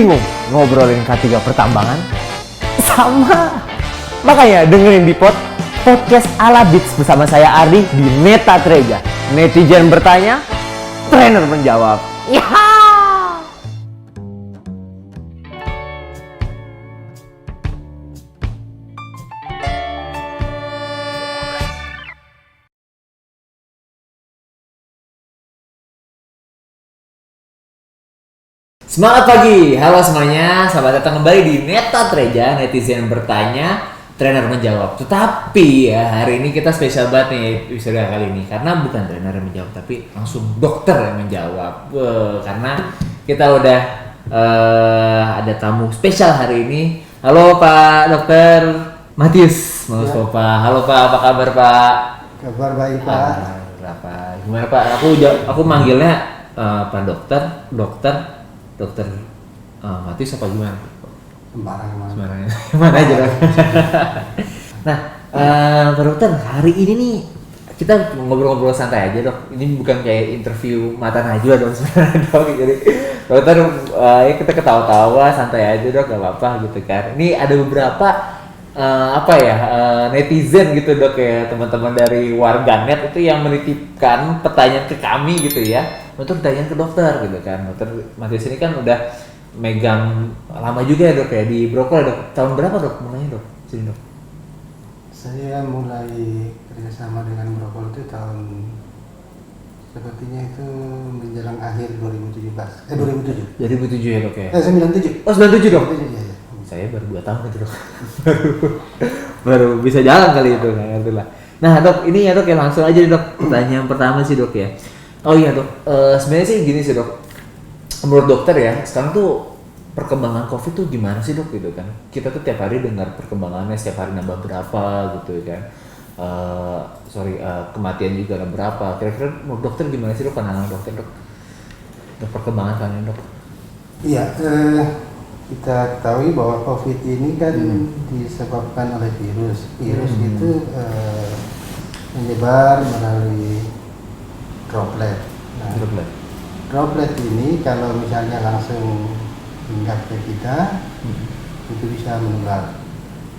Bingung ngobrolin K3 pertambangan? Sama. Makanya dengerin di podcast ala Beats bersama saya Ardi di Neta Treja. Netizen bertanya, trainer menjawab. Yaha! Semangat pagi, halo semuanya, selamat datang kembali di Neta Treja, netizen bertanya, trainer menjawab. Tetapi ya hari ini kita spesial banget nih episode kali ini, karena bukan trainer yang menjawab, tapi langsung dokter yang menjawab. Karena kita udah ada tamu spesial hari ini. Halo Pak Dokter Matius Mauspopa. Halo Pak, apa kabar Pak? Kabar baik Pak. Gimana Pak? Aku manggilnya Pak Dokter Matius apa gimana? Sembarang. Mana aja dong. Nah, Pak Dokter, hari ini nih kita ngobrol-ngobrol santai aja dok. Ini bukan kayak interview mata najwa dong sebenarnya dok. Jadi Dokter ya kita ketawa-tawa santai aja dok, gak apa-apa gitu kan. Ini ada beberapa netizen gitu dok ya, teman-teman dari warganet itu yang menitipkan pertanyaan ke kami gitu ya. Untuk tanya ke dokter gitu kan. Dokter Matius ini kan udah megang lama juga ya dok ya di Brokol ya dok. Tahun berapa dok mulainya dok? Sini dok. Saya mulai kerjasama dengan Brokol itu tahun sepertinya itu menjelang akhir 2007. 2007 ya dok ya? 97. Oh 97 dok? 97 ya. Saya baru 2 tahun itu dok. baru bisa jalan kali itu, nggak ngerti lah. Nah dok, ini ya dok ya langsung aja dok. Pertanyaan pertama sih dok ya. Oh iya dok, sebenarnya sih gini sih dok. Menurut dokter ya, sekarang tuh perkembangan COVID tuh gimana sih dok gitu kan? Kita tuh tiap hari dengar perkembangannya, setiap hari nambah berapa gitu kan? Kematian juga nambah berapa? Kira-kira menurut dokter gimana sih dok pandangan dokter dok? Untuk perkembangan kalian dok? Iya, kita ketahui bahwa COVID ini kan disebabkan oleh virus. Virus itu menyebar melalui droplet. Nah, droplet ini kalau misalnya langsung hinggap ke kita, itu bisa menular.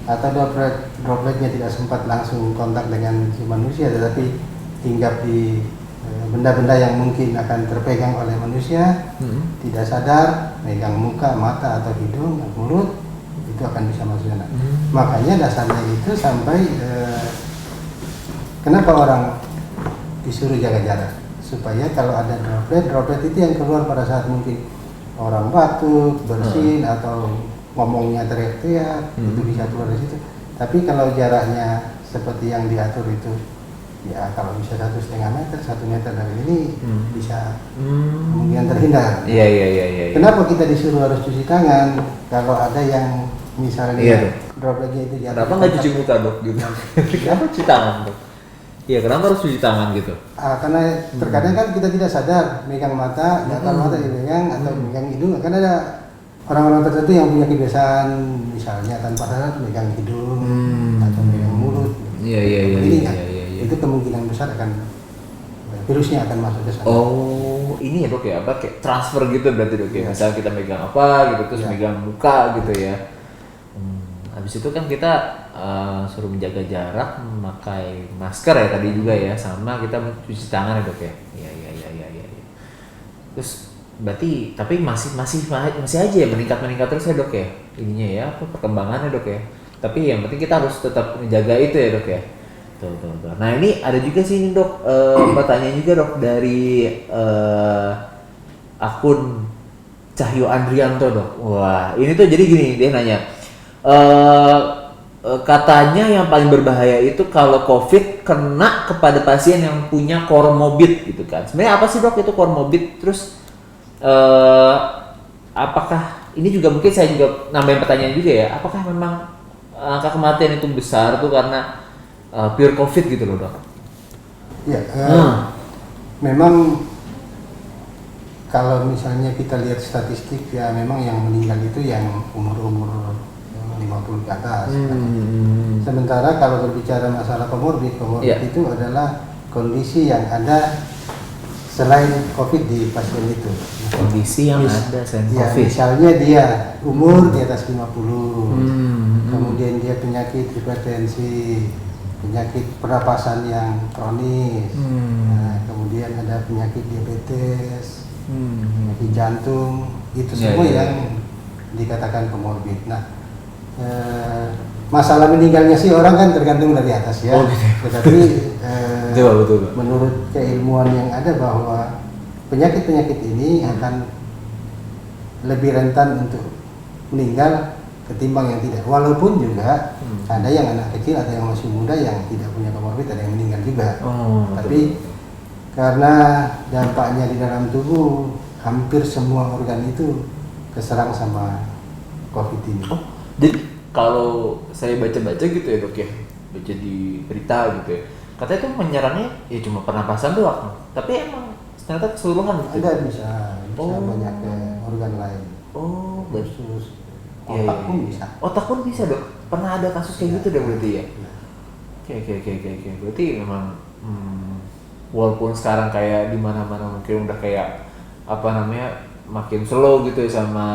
Atau dropletnya tidak sempat langsung kontak dengan si manusia, tetapi hinggap di benda-benda yang mungkin akan terpegang oleh manusia, tidak sadar, megang muka, mata atau hidung, mulut, itu akan bisa masuk sana. Makanya dasarnya itu sampai kenapa orang disuruh jaga jarak, supaya kalau ada droplet itu yang keluar pada saat mungkin orang batuk, bersin atau ngomongnya teriak-teriak, itu bisa keluar dari situ. Tapi kalau jaraknya seperti yang diatur itu, ya kalau bisa 1,5 meter, 1 meter dari ini bisa kemungkinan terhindar. Iya. Kenapa kita disuruh harus cuci tangan kalau ada yang misalnya dropletnya itu diatur? Kenapa nggak cuci muka dok gitu? Kenapa cuci tangan dok? Iya, kenapa harus cuci tangan gitu? Karena terkadang kan kita tidak sadar megang mata, gatal mata dipegang atau megang hidung. Kan ada orang-orang tertentu yang punya kebiasaan misalnya tanpa sadar megang hidung atau megang mulut. Iya. Itu kemungkinan besar akan virusnya akan masuk ke sana. Oh, ini ya dok ya, apa kayak transfer gitu berarti dok ya? Misalnya kita megang apa gitu, terus megang muka gitu ya. Habis itu kan kita suruh menjaga jarak, memakai masker ya tadi juga ya, sama kita mencuci tangan ya dok ya. Iya. Terus berarti tapi masih aja ya meningkat terus ya dok ya ininya ya, apa perkembangannya dok ya. Tapi yang penting kita harus tetap menjaga itu ya dok ya. Tuh. Nah ini ada juga sih ini dok, pertanyaan juga dok dari akun Cahyo Andrianto dok. Wah ini tuh jadi gini, dia nanya. Katanya yang paling berbahaya itu kalau COVID kena kepada pasien yang punya komorbid gitu kan. Sebenarnya apa sih dok itu komorbid? Terus apakah ini juga mungkin saya juga nambahin pertanyaan juga ya. Apakah memang angka kematian itu besar tuh karena pure COVID gitu loh dok? Ya, memang kalau misalnya kita lihat statistik ya memang yang meninggal itu yang umur 50 ke atas. Sementara kalau berbicara masalah komorbid itu adalah kondisi yang ada selain COVID di pasien itu. Kondisi yang ada selain COVID. Misalnya dia umur di atas 50, kemudian dia penyakit hipertensi, penyakit pernapasan yang kronis, kemudian ada penyakit diabetes, penyakit jantung, itu semua yang dikatakan komorbid. Nah, masalah meninggalnya sih orang kan tergantung dari atas ya. Tetapi betul. menurut keilmuan yang ada bahwa penyakit-penyakit ini akan lebih rentan untuk meninggal ketimbang yang tidak. Walaupun juga ada yang anak kecil, ada yang masih muda yang tidak punya komorbid, ada yang meninggal juga. Tapi karena dampaknya di dalam tubuh, hampir semua organ itu keserang sama COVID ini. Jadi kalau saya baca-baca gitu ya dok ya, baca di berita gitu ya, katanya itu menyerangnya ya cuma pernapasan doang, tapi emang ternyata keseluruhan gitu. Ada bisa banyak organ lain. Khusus otak pun bisa. Otak pun bisa dok. Pernah ada kasus kayak gitu deh berarti ya. Oke. Berarti memang walaupun sekarang kayak di mana-mana mungkin udah kayak apa namanya makin slow gitu ya sama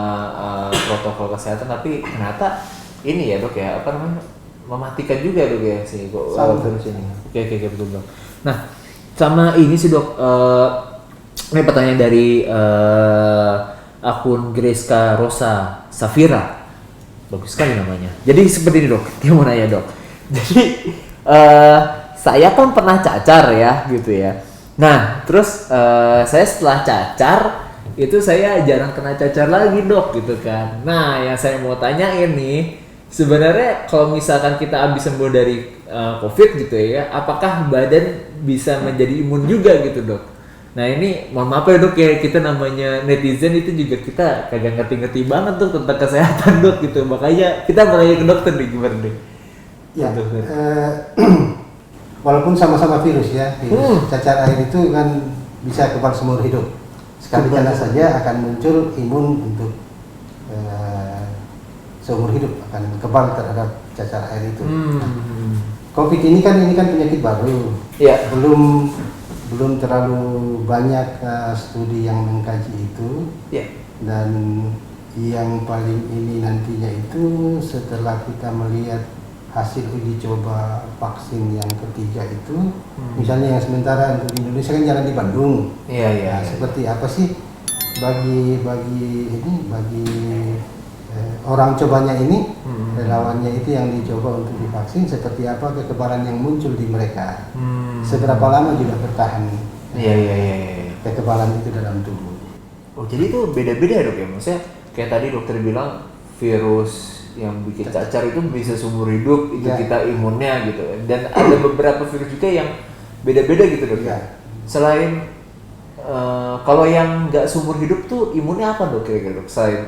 protokol kesehatan, tapi ternyata ini ya dok ya apa namanya mematikan juga dok ya si virus ini. Oke betul dok. Nah sama ini sih dok, ini pertanyaan dari akun Greska Rosa Safira, bagus sekali namanya. Jadi seperti ini dok, dia mau nanya dok. Jadi saya kan pernah cacar ya gitu ya. Nah terus saya setelah cacar itu saya jarang kena cacar lagi dok gitu kan. Nah yang saya mau tanyain nih, sebenarnya kalau misalkan kita habis sembuh dari COVID gitu ya, apakah badan bisa menjadi imun juga gitu dok? Nah ini mohon maaf ya dok ya, kita namanya netizen itu juga kita kagak ngerti-ngerti banget tuh tentang kesehatan dok gitu, makanya kita mulai ke dokter nih gimana deh? Ya, walaupun sama-sama virus ya, virus cacar air itu kan bisa kebal seumur hidup. Sekali kena saja akan muncul imun untuk seumur hidup, akan kebal terhadap cacar air itu. Nah, COVID ini kan penyakit baru, belum terlalu banyak studi yang mengkaji itu, dan yang paling ini nantinya itu setelah kita melihat hasil uji coba vaksin yang ketiga itu, misalnya yang sementara untuk Indonesia kan jalan di Bandung. Nah, seperti apa sih bagi orang cobanya ini, relawannya itu yang dicoba untuk divaksin, seperti apa kekebalan yang muncul di mereka, seberapa lama juga bertahan kekebalan itu dalam tubuh. Oh jadi itu beda-beda dok ya, maksudnya kayak tadi dokter bilang virus yang bikin cacar itu bisa seumur hidup itu kita imunnya gitu, dan ada beberapa virus juga yang beda-beda gitu dok ya. Selain kalau yang nggak seumur hidup tuh imunnya apa dok kira-kira dok? Selain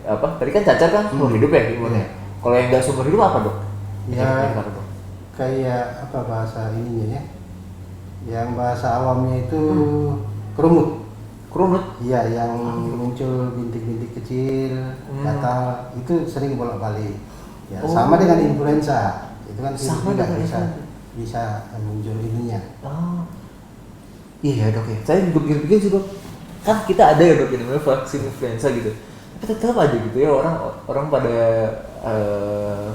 apa? Tadi kan cacar kan seumur hidup ya imunnya. Kalau yang nggak seumur hidup apa dok? Kayak apa bahasa ininya ya? Yang bahasa awamnya itu kerumut. Iya, yang muncul bintik-bintik kecil, gatal, itu sering bolak-balik. Ya, sama dengan influenza, itu kan tidak bisa muncul ininya. Iya dok ya, saya juga pikir-pikir sih dok, kan kita ada ya dok yang namanya vaksin influenza gitu, tapi tetap aja gitu ya orang pada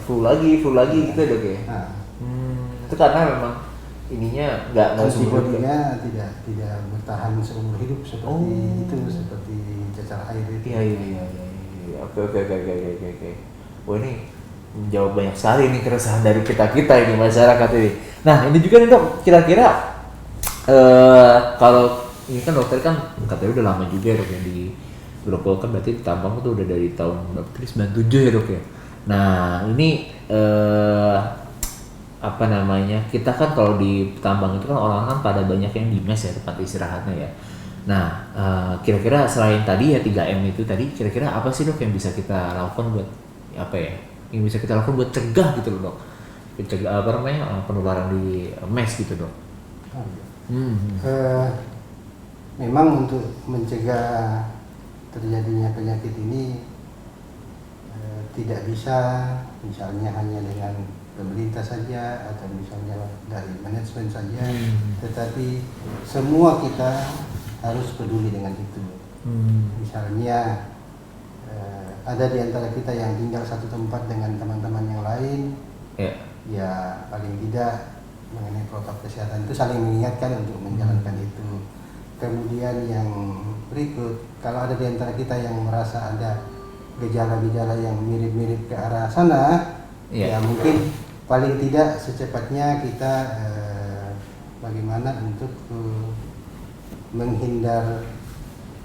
flu lagi gitu ya dok ya. Itu karena memang ininya nggak antibodinya tidak bertahan seumur hidup seperti itu, seperti cacar air itu. Iya. Oke. Wah ini menjawab banyak sekali nih keresahan dari kita ini masyarakat ini. Nah ini juga nih dok, kira-kira kalau ini kan dokter kan katanya udah lama juga ya dok ya di Grogol, kan berarti tambang itu udah dari tahun 97 ya dok ya. Nah ini apa namanya, kita kan kalau di tambang itu kan orang kan pada banyak yang di mes ya, tempat istirahatnya ya. Nah kira-kira selain tadi ya 3M itu tadi, kira-kira apa sih dok yang bisa kita lakukan buat apa ya, yang bisa kita lakukan buat cegah gitu loh dok, mencegah apa namanya penularan di mes gitu dok? Memang untuk mencegah terjadinya penyakit ini tidak bisa misalnya hanya dengan pemerintah saja atau misalnya dari manajemen saja, tetapi semua kita harus peduli dengan itu. Misalnya ada di antara kita yang tinggal satu tempat dengan teman-teman yang lain, ya paling tidak mengenai protokol kesehatan itu saling mengingatkan untuk menjalankan itu. Kemudian yang berikut, kalau ada di antara kita yang merasa ada gejala-gejala yang mirip-mirip ke arah sana, ya mungkin paling tidak secepatnya kita bagaimana untuk menghindar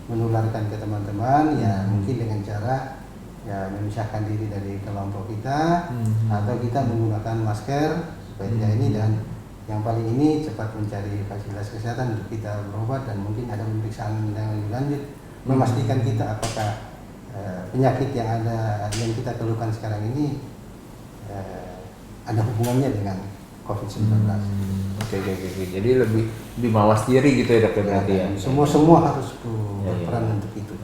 menularkan ke teman-teman, ya mungkin dengan cara ya memisahkan diri dari kelompok kita, atau kita menggunakan masker supaya tidak ini, dan yang paling ini cepat mencari fasilitas kesehatan untuk kita berobat, dan mungkin ada pemeriksaan yang lebih lanjut memastikan kita apakah penyakit yang kita keluhkan sekarang ini ada hubungannya dengan COVID-19. Oke. Jadi lebih mawas diri gitu ya dok, berarti ya. Semua harus berperan untuk itu.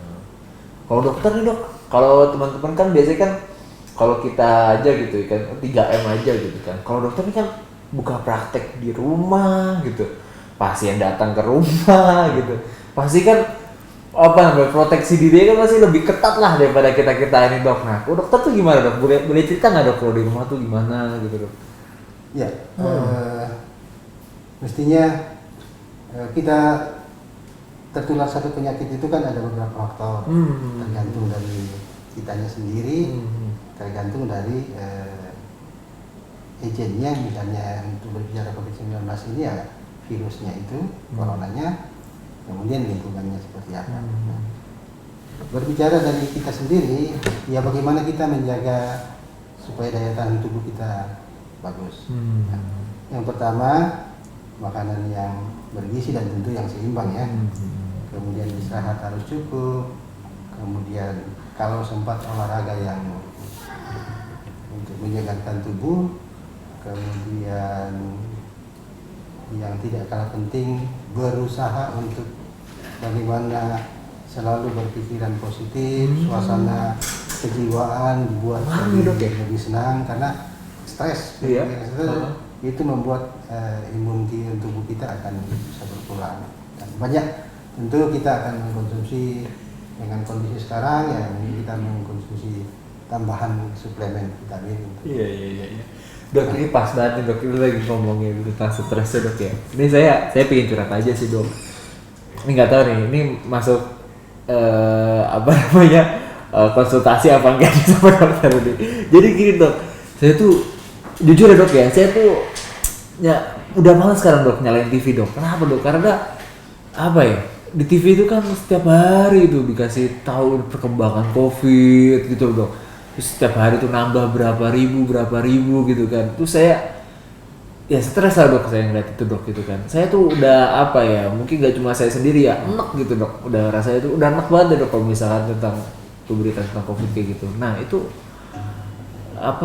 Kalau dokter nih dok, kalau teman-teman kan biasanya kan kalau kita aja gitu kan 3M aja gitu kan. Kalau dokter ini kan buka praktek di rumah gitu, pasien datang ke rumah gitu, pasti kan proteksi diri kan masih lebih ketat lah daripada kita ini dok. Nah, dokter tuh gimana dok? Boleh cerita nggak dok kalau di rumah tuh gimana gitu dok? Ya, mestinya kita tertular satu penyakit itu kan ada beberapa faktor, tergantung dari kitanya sendiri, tergantung dari agennya. Misalnya untuk berbicara COVID-19 ini ya virusnya itu, coronanya, kemudian lingkungannya seperti apa. Berbicara dari kita sendiri, ya bagaimana kita menjaga supaya daya tahan tubuh kita bagus. Yang pertama, makanan yang bergizi dan tentu yang seimbang ya. Kemudian istirahat harus cukup. Kemudian kalau sempat olahraga yang untuk menyegarkan tubuh. Kemudian yang tidak kalah penting, berusaha untuk bagaimana selalu berpikiran positif, suasana kejiwaan dibuat lebih senang, karena stres itu membuat imun tubuh kita akan bisa berkurang. Dan banyak tentu kita akan mengkonsumsi dengan kondisi sekarang ya, kita mengkonsumsi tambahan suplemen vitamin. Iya. Dok, ini pas banget nih dok, ini lagi ngomongin tentang stres ya dok ya. Ini saya pengen curhat aja sih dok. Ini nggak tahu nih, ini masuk konsultasi apa enggak sama dokter ini. Jadi gini dok, saya tuh jujur ya dok ya, saya tuh ya udah malas sekarang dok nyalain TV dok. Kenapa dok? Karena apa ya, di TV itu kan setiap hari itu dikasih tahu perkembangan COVID gitu dok. Terus setiap hari tuh nambah berapa ribu gitu kan. Terus saya ya stres lah dok, saya ngeliat itu dok gitu kan. Saya tuh udah mungkin gak cuma saya sendiri ya, enak gitu dok. Udah rasanya tuh udah enak banget dok kalau misalkan tentang berita tentang COVID kayak gitu. Nah itu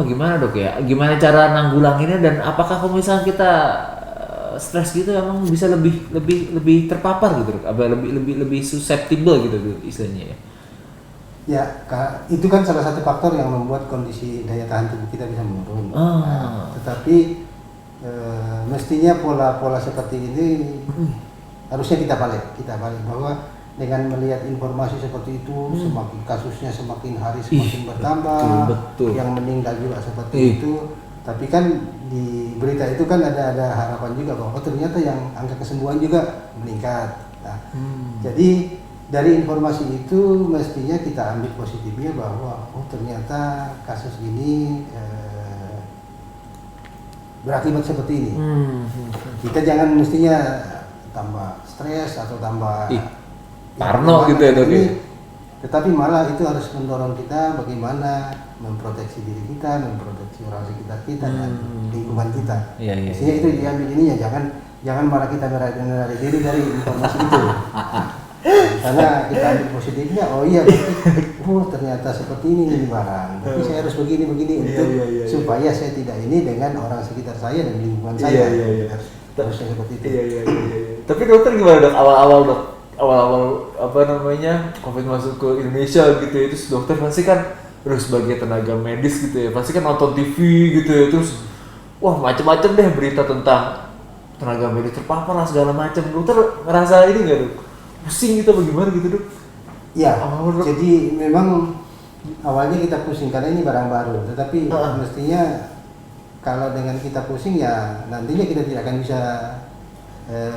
gimana dok ya? Gimana cara nanggulanginnya, dan apakah kalau misalkan kita stres gitu emang bisa lebih terpapar gitu dok? Apa lebih susceptible gitu istilahnya ya? Ya, itu kan salah satu faktor yang membuat kondisi daya tahan tubuh kita bisa menurun. Tetapi mestinya pola-pola seperti ini harusnya kita balik bahwa dengan melihat informasi seperti itu, semakin kasusnya semakin hari semakin bertambah, betul. Yang meninggal juga seperti itu. Tapi kan di berita itu kan ada harapan juga bahwa ternyata yang angka kesembuhan juga meningkat. Nah, jadi dari informasi itu mestinya kita ambil positifnya bahwa ternyata kasus ini berakibat seperti ini. Kita jangan mestinya tambah stres atau tambah parno gitu ya dok. Tetapi malah itu harus mendorong kita bagaimana memproteksi diri kita, memproteksi orang sekitar kita dan lingkungan kita. Mestinya itu diambil ininya, jangan malah kita menarik diri dari informasi itu. Karena kita ambil positifnya, ternyata seperti ini barang. Tapi saya harus begini untuk supaya saya tidak ini dengan orang sekitar saya dan lingkungan saya. Harusnya seperti itu. Tapi dokter gimana dok? Awal-awal COVID masuk ke Indonesia gitu ya, terus dokter pasti kan terus sebagai tenaga medis gitu ya, pasti kan nonton TV gitu ya, terus macam-macam deh berita tentang tenaga medis terpapar lah segala macam. Dokter ngerasa ini nggak dok? pusing gitu bagaimana gitu dok? Ya, Awal-awal, Dok. jadi memang awalnya kita pusing karena ini barang baru, tetapi mestinya kalau dengan kita pusing ya nantinya kita tidak akan bisa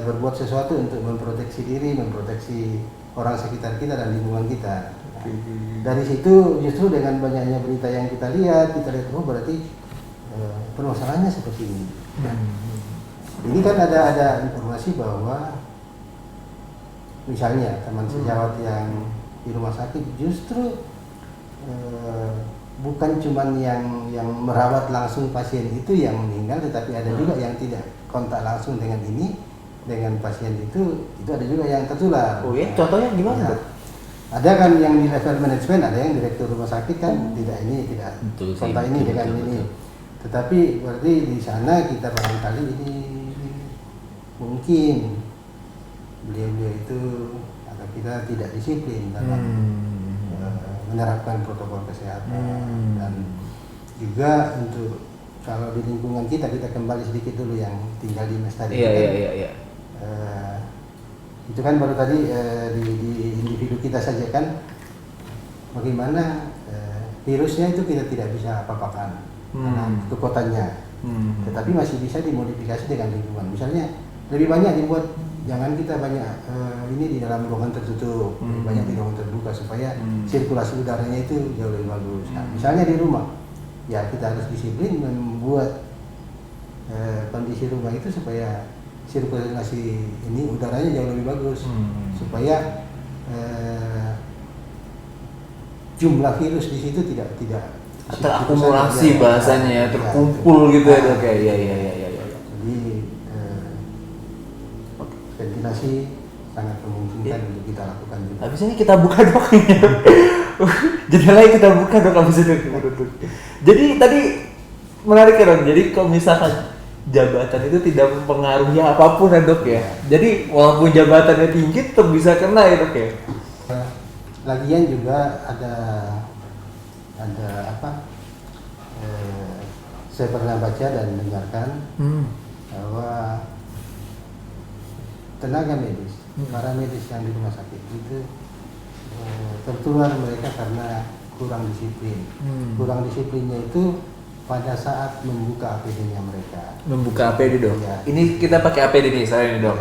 berbuat sesuatu untuk memproteksi diri, memproteksi orang sekitar kita dan lingkungan kita. Nah, dari situ justru dengan banyaknya berita yang kita lihat oh berarti permasalahannya seperti ini. Nah, ini kan ada informasi bahwa misalnya teman sejawat yang di rumah sakit justru bukan cuman yang merawat langsung pasien itu yang meninggal, tetapi ada juga yang tidak kontak langsung dengan pasien itu ada juga yang tertular. Oh ya, contohnya gimana Ya. dok? Ada kan yang di level manajemen, ada yang direktur rumah sakit kan tidak Betul sih, kontak ini betul, dengan betul, ini. betul. Tetapi berarti di sana kita barangkali ini mungkin beliau itu atau kita tidak disiplin dalam menerapkan protokol kesehatan. Dan juga untuk kalau di lingkungan kita kembali sedikit dulu yang tinggal di mes tadi. Iya. Itu kan baru tadi di individu kita saja kan bagaimana virusnya itu kita tidak bisa apa-apakan karena kekuatannya. Tetapi masih bisa dimodifikasi dengan lingkungan. Misalnya lebih banyak dibuat, jangan kita banyak ini di dalam ruangan tertutup, banyak di ruangan terbuka supaya sirkulasi udaranya itu jauh lebih bagus. Nah, misalnya di rumah, ya kita harus disiplin membuat kondisi rumah itu supaya sirkulasi ini udaranya jauh lebih bagus, supaya jumlah virus di situ tidak terakumulasi bahasanya, terkumpul gitu ya dok. Iya. Jadi ventilasi sangat memungkinkan untuk kita lakukan juga. Habis ini kita buka dok. Jendelanya kita buka dok habis itu. Jadi tadi menarik ya dok. Jadi kalau misalkan jabatan itu tidak mempengaruhi apapun ya dok ya. Jadi walaupun jabatannya tinggi tetap bisa kena ya dok ya. Lagian juga ada apa? Saya pernah baca dan dengarkan bahwa tenaga medis, para medis yang di rumah sakit itu tertular mereka karena kurang disiplin. Kurang disiplinnya itu pada saat membuka APD-nya mereka. Membuka APD dok. Ya. Ini kita pakai APD nih saya ini dok.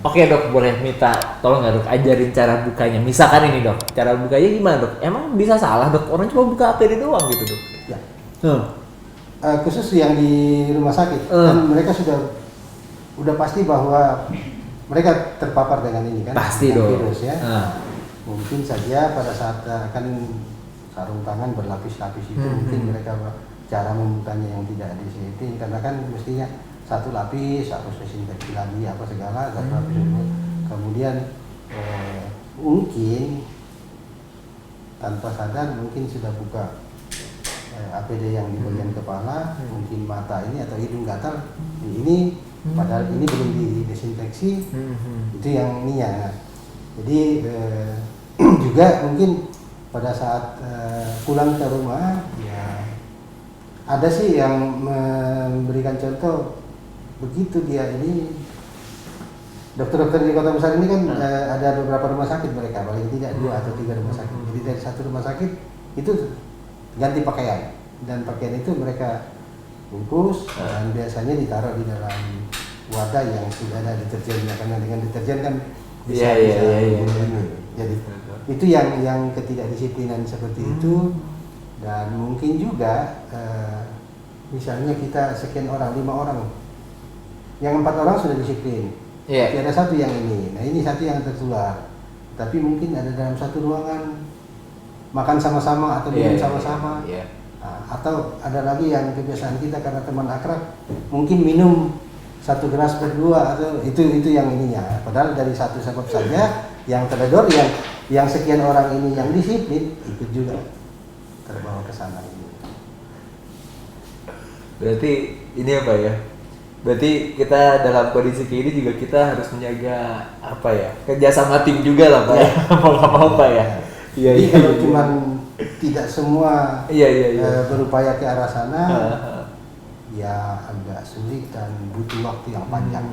Oke dok, boleh minta tolong nggak dok ajarin cara bukanya. Misalkan ini dok, cara bukanya gimana dok? Emang bisa salah dok? Orang cuma buka APD doang gitu dok. Ya. Khusus yang di rumah sakit, kan mereka udah pasti bahwa mereka terpapar dengan ini kan, pasti dengan dong. virus ya. Mungkin saja pada saat kan sarung tangan berlapis-lapis itu mungkin mereka cara membukanya yang tidak disiplin, karena kan mestinya satu lapis harus desinfeksi lagi apa segala, satu lapis dulu. Kemudian mungkin tanpa sadar mungkin sudah buka APD yang di bagian kepala, mungkin mata ini atau hidung gatal ini, padahal ini belum didesinfeksi. Itu yang ininya. Jadi juga mungkin pada saat pulang ke rumah ya ada sih yang memberikan contoh begitu dia ini dokter-dokter di kota besar ini kan ada beberapa rumah sakit mereka, paling tidak 2 atau 3 rumah sakit. Jadi dari satu rumah sakit itu ganti pakaian, dan pakaian itu mereka bungkus dan biasanya ditaruh di dalam wadah yang sudah ada deterjennya, karena dengan deterjen kan bisa. Jadi itu yang ketidakdisiplinan seperti itu. Dan mungkin juga misalnya kita sekian orang, 5 orang, yang 4 orang sudah disiplin, tapi ada satu yang ini, nah ini satu yang tertular, tapi mungkin ada dalam satu ruangan makan sama-sama atau minum sama-sama. Nah, atau ada lagi yang kebiasaan kita karena teman akrab mungkin minum 1 gelas berdua, atau itu yang ininya, padahal dari satu sebab saja yang teledor, yang sekian orang ini yang disiplin ikut juga terbawa ke sana ini. Berarti ini apa ya? Berarti kita dalam kondisi kayak ini juga kita harus menjaga apa ya? Kerjasama tim juga lah Pak. Mau apa ya? Jadi kalau cuma tidak semua berupaya ke arah sana, ya agak sulit dan butuh waktu yang panjang.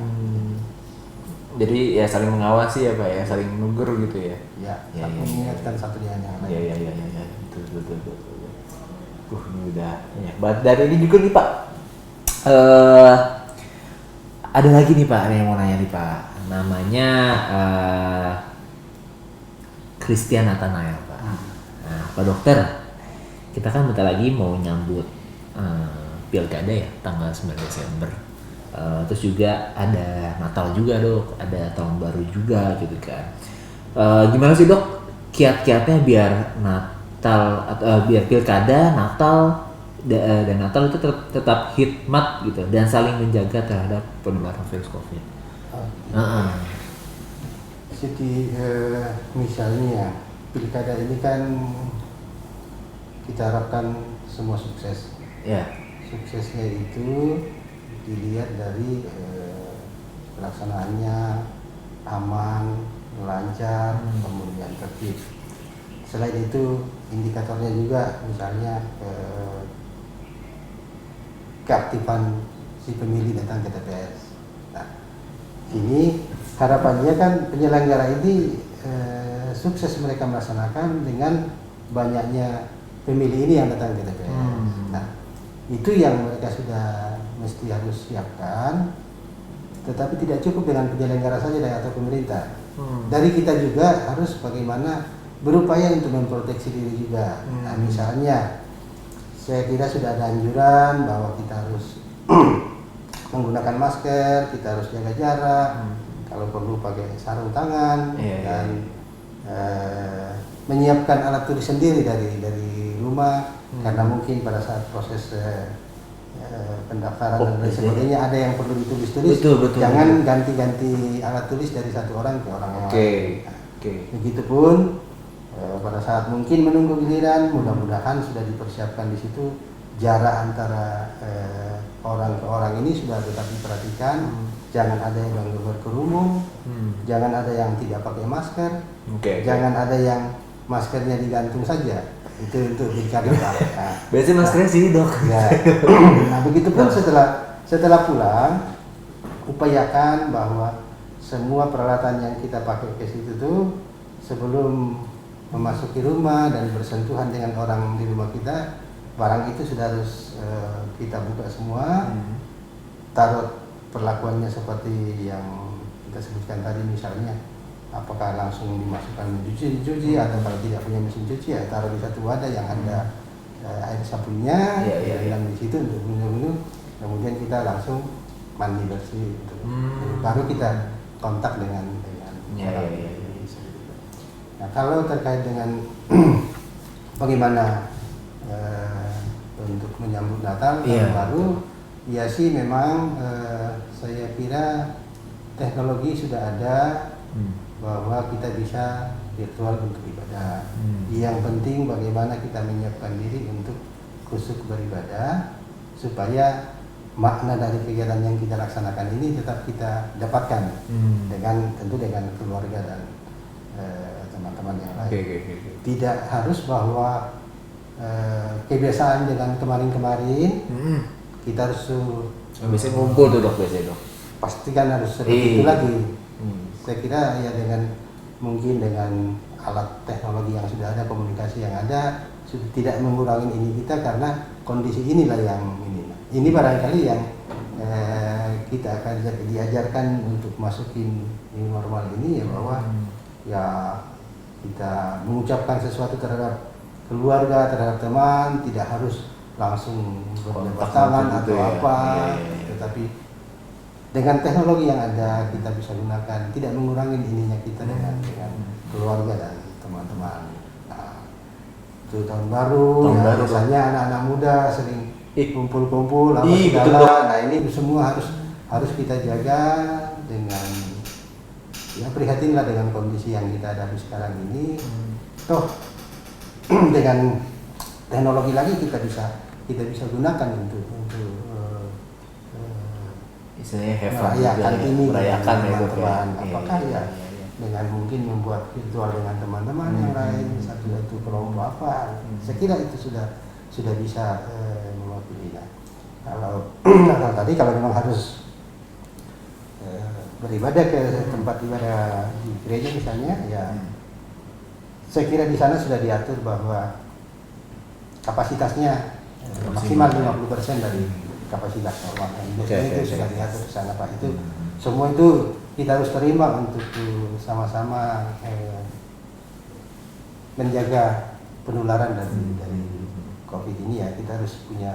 Jadi ya saling mengawasi ya Pak ya, saling menegur gitu ya. Ya, Ya, satu ya, mengingatkan satu dengan yang lain. Iya. Betul. Ini udah banyak banget. Dan ini juga nih Pak. Ada lagi nih Pak, ada yang mau nanya nih Pak. Namanya Christian Nathanael Pak. Nah, Pak Dokter, kita kan bentar lagi mau nyambut pilkada ya, tanggal 9 Desember. Terus juga ada Natal juga Dok, ada tahun baru juga gitu kan. Gimana sih Dok kiat-kiatnya biar Natal atau biar pilkada, Natal dan Natal itu tetap hikmat gitu dan saling menjaga terhadap penularan virus COVID. Jadi misalnya pilkada ini kan kita harapkan semua sukses. Ya. Suksesnya itu dilihat dari pelaksanaannya aman, lancar, kemudian tertib. Selain itu indikatornya juga misalnya keaktifan si pemilih datang ke TPS. Nah, ini harapannya kan penyelenggara ini sukses mereka melaksanakan dengan banyaknya pemilih ini yang datang ke TPS. Nah, itu yang mereka sudah mesti harus siapkan. Tetapi tidak cukup dengan penyelenggara saja atau pemerintah. Dari kita juga harus bagaimana berupaya untuk memproteksi diri juga. Nah, misalnya saya kira sudah ada anjuran bahwa kita harus menggunakan masker, kita harus jaga jarak, kalau perlu pakai sarung tangan, dan menyiapkan alat tulis sendiri dari rumah, karena mungkin pada saat proses pendaftaran dan lain sebagainya ada yang perlu ditulis-tulis. Betul. Jangan ganti-ganti alat tulis dari satu orang ke orang yang lain. Begitupun pada saat mungkin menunggu giliran, mudah-mudahan sudah dipersiapkan di situ jarak antara orang ke orang ini sudah tetap diperhatikan. Jangan ada yang berkerumun, jangan ada yang tidak pakai masker, jangan ada yang maskernya digantung saja. Itu dicari Pak. Nah, biasanya maskernya sini Dok. Ya. Nah, begitupun setelah pulang, upayakan bahwa semua peralatan yang kita pakai ke situ tuh sebelum memasuki rumah dan bersentuhan dengan orang di rumah kita, barang itu sudah harus kita buka semua. Taruh perlakuannya seperti yang kita sebutkan tadi, misalnya apakah langsung dimasukkan dicuci atau kalau tidak punya mesin cuci ya taruh di satu wadah yang ada air sabunnya, yang di situ untuk minum, kemudian kita langsung mandi bersih, baru kita kontak dengan orang. Nah, kalau terkait dengan bagaimana untuk menyambut Natal tahun baru, ya sih memang saya kira teknologi sudah ada bahwa kita bisa virtual untuk ibadah. Yang penting bagaimana kita menyiapkan diri untuk khusyuk beribadah supaya makna dari kegiatan yang kita laksanakan ini tetap kita dapatkan tentu dengan keluarga dan teman-teman yang lain. Tidak harus bahwa kebiasaan dengan kemarin-kemarin kita harus biasanya ngumpul tuh Dok, pastikan harus seperti itu lagi. Saya kira ya mungkin dengan alat teknologi yang sudah ada, komunikasi yang ada, sudah tidak mengurangi ini kita karena kondisi inilah yang ini barangkali yang kita akan diajarkan untuk masukin new normal ini ya, bahwa ya kita mengucapkan sesuatu terhadap keluarga, terhadap teman, tidak harus langsung berjabat tangan atau apa, tetapi dengan teknologi yang ada kita bisa gunakan, tidak mengurangi ininya kita dengan keluarga dan teman-teman. Nah, itu tahun baru, biasanya anak-anak muda sering kumpul-kumpul apa segala. Nah, ini semua harus kita jaga dengan ya prihatinlah dengan kondisi yang kita hadapi sekarang ini. Toh dengan teknologi lagi kita bisa gunakan untuk istilahnya merayakan ini merayakan teman-teman. Apakah dengan mungkin membuat virtual dengan teman-teman yang lain, satu kelompok apa? Saya kira itu sudah bisa mewakili. Kalau tadi kalau memang harus beribadah ke tempat ibadah di gereja misalnya, ya saya kira di sana sudah diatur bahwa kapasitasnya maksimal 50% dari kapasitas normal. Biasanya itu sudah diatur di sana Pak. Itu semua itu kita harus terima untuk sama-sama menjaga penularan dari COVID ini ya. Kita harus punya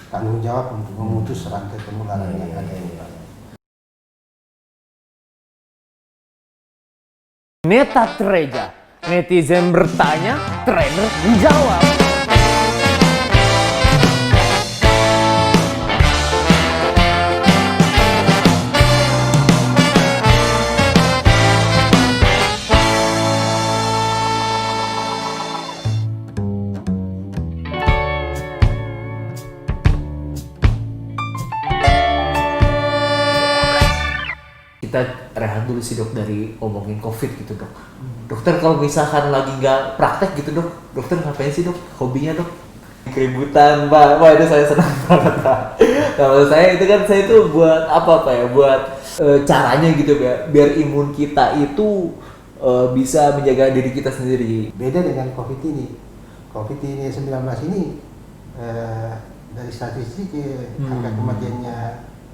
tanggung jawab untuk memutus rantai penularan yang ada ini Pak. Neta Treja, netizen bertanya, trainer menjawab. Kita rehat dulu sih dok dari ngomongin COVID gitu dok. Dokter kalau misalkan lagi nggak praktek gitu dok, dokter ngapain sih dok? Hobinya dok? Keributan Pak, wah itu saya senang banget Pak. Kalau saya itu kan saya itu buat apa Pak ya? Buat caranya gitu ya, biar imun kita itu bisa menjaga diri kita sendiri. Beda dengan COVID ini. COVID-19 ini dari statistik angka kematiannya